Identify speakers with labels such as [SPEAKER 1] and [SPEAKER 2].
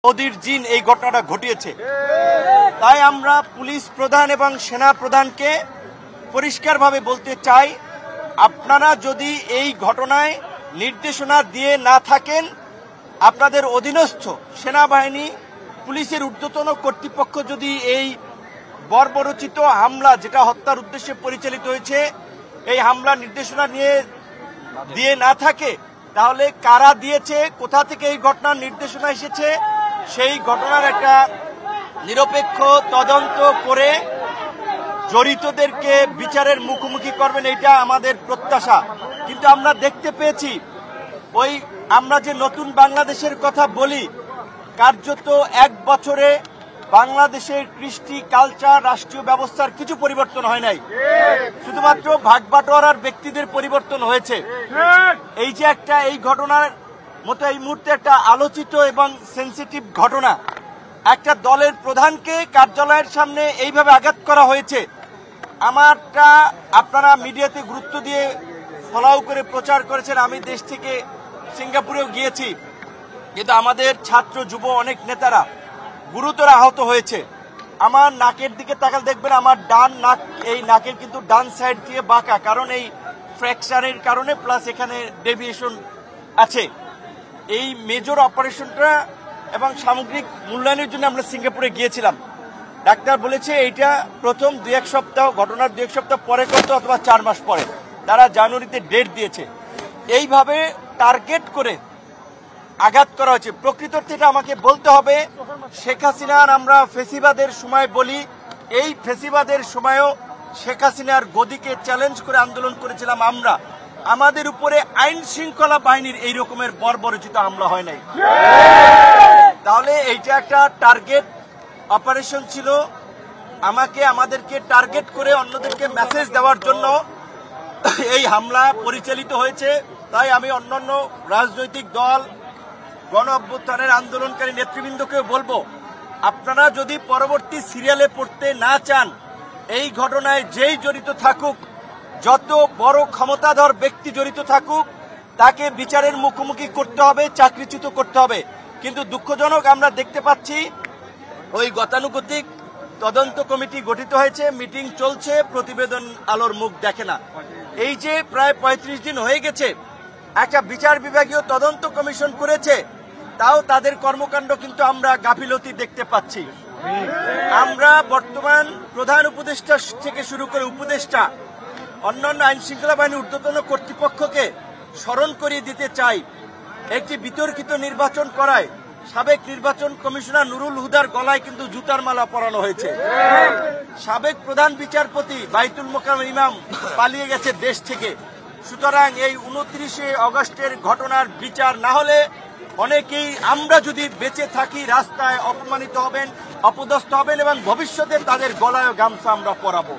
[SPEAKER 1] মোদির জিন এই ঘটনাটা ঘটিয়েছে। তাই আমরা পুলিশ প্রধান এবং সেনা প্রধানকে পরিষ্কারভাবে বলতে চাই, আপনারা যদি এই ঘটনায় নির্দেশনা দিয়ে না থাকেন, আপনাদের অধীনস্থ সেনাবাহিনী পুলিশের ঊর্ধ্বতন কর্তৃপক্ষ যদি এই বর্বরচিত হামলা, যেটা হত্যার উদ্দেশ্যে পরিচালিত হয়েছে, এই হামলা নির্দেশনা দিয়ে না থাকে, তাহলে কারা দিয়েছে, কোথা থেকে এই ঘটনার নির্দেশনা এসেছে, সেই ঘটনার একটা নিরপেক্ষ তদন্ত করে জড়িতদেরকে বিচারের মুখোমুখি করবেন, এটা আমাদের প্রত্যাশা। কিন্তু আমরা দেখতে পেয়েছি, আমরা যে নতুন বাংলাদেশের কথা বলি, কার্যত 1 বছরে বাংলাদেশের কৃষ্টি, কালচার, রাষ্ট্রীয় ব্যবস্থার কিছু পরিবর্তন হয় নাই, শুধুমাত্র ভাগবাটোয়ারার ব্যক্তিদের পরিবর্তন হয়েছে। এই যে এই ঘটনার মতো এই মুহূর্তে একটা আলোচিত এবং সেন্সিটিভ ঘটনা, একটা দলের প্রধানকে কার্যালয়ের সামনে এইভাবে আঘাত করা হয়েছে। আমারটা আপনারা মিডিয়াতে গুরুত্ব দিয়ে ফলো করে প্রচার করেছেন। আমি দেশ থেকে সিঙ্গাপুরেও গিয়েছি, কিন্তু আমাদের ছাত্র যুব অনেক নেতারা গুরুতর আহত হয়েছে। আমার নাকের দিকে তাকাল দেখবেন, আমার ডান নাক, এই নাকের কিন্তু ডান সাইড দিয়ে বাঁকা, কারণ এই ফ্র্যাকচারের কারণে, প্লাস এখানে ডেভিয়েশন আছে। এই মেজর অপারেশনটা এবং সামগ্রিক মূল্যায়নের জন্য আমরা সিঙ্গাপুরে গিয়েছিলাম। ডাক্তার বলেছে এইটা প্রথম 2-1 সপ্তাহ, ঘটনার 2-1 সপ্তাহ পরে করতে, অথবা 4 মাস পরে। তারা জানুয়ারিতে ডেট দিয়েছে। এইভাবে টার্গেট করে আঘাত করা হয়েছে। প্রকৃতার্থে এটা আমাকে বলতে হবে, শেখ হাসিনার আমরা ফেসিবাদের সময় বলি, এই ফেসিবাদের সময়ও শেখ হাসিনার গদিকে চ্যালেঞ্জ করে আন্দোলন করেছিলাম আমরা। আমাদের উপরে আইন শৃঙ্খলা বাহিনীর এই রকমের বর্বরচিত হামলা হয় নাই। তাহলে এইটা একটা টার্গেট অপারেশন ছিল, আমাদেরকে টার্গেট করে অন্যদেরকে মেসেজ দেওয়ার জন্য এই হামলা পরিচালিত হয়েছে। তাই আমি অন্যান্য রাজনৈতিক দল, গণ অভ্যুত্থানের আন্দোলনকারী নেতৃবৃন্দকেও বলবো, আপনারা যদি পরবর্তী সিরিয়ালে পড়তে না চান, এই ঘটনায় যেই জড়িত থাকুক, যত বড় ক্ষমতাধর ব্যক্তি জড়িত থাকুক, তাকে বিচারের মুখোমুখি করতে হবে, চাকরিচ্যুত করতে হবে। কিন্তু দুঃখজনক, আমরা দেখতে পাচ্ছি ওই গতানুগতিক তদন্ত কমিটি গঠিত হয়েছে, মিটিং চলছে, প্রতিবেদন আলোর মুখ দেখে না। এই যে প্রায় 35 দিন হয়ে গেছে, একটা বিচার বিভাগীয় তদন্ত কমিশন করেছে, তাও তাদের কর্মকাণ্ড কিন্তু আমরা গাফিলতি দেখতে পাচ্ছি। আমরা বর্তমান প্রধান উপদেষ্টা থেকে শুরু করে উপদেষ্টা, অন্যান্য আইন শৃঙ্খলা বাহিনীর ঊর্ধ্বতন কর্তৃপক্ষকে স্মরণ করিয়ে দিতে চাই, একটি বিতর্কিত নির্বাচন করায় সাবেক নির্বাচন কমিশনার নুরুল হুদার গলায় কিন্তু জুতার মালা পরানো হয়েছে। সাবেক প্রধান বিচারপতি বাইতুল মোকাররম ইমাম পালিয়ে গেছে দেশ থেকে। সুতরাং এই 29 আগস্টের ঘটনার বিচার না হলে অনেকেই, আমরা যদি বেঁচে থাকি, রাস্তায় অপমানিত হবেন, অপদস্থ হবেন, এবং ভবিষ্যতে তাদের গলায় গামছা আমরা পরাবো।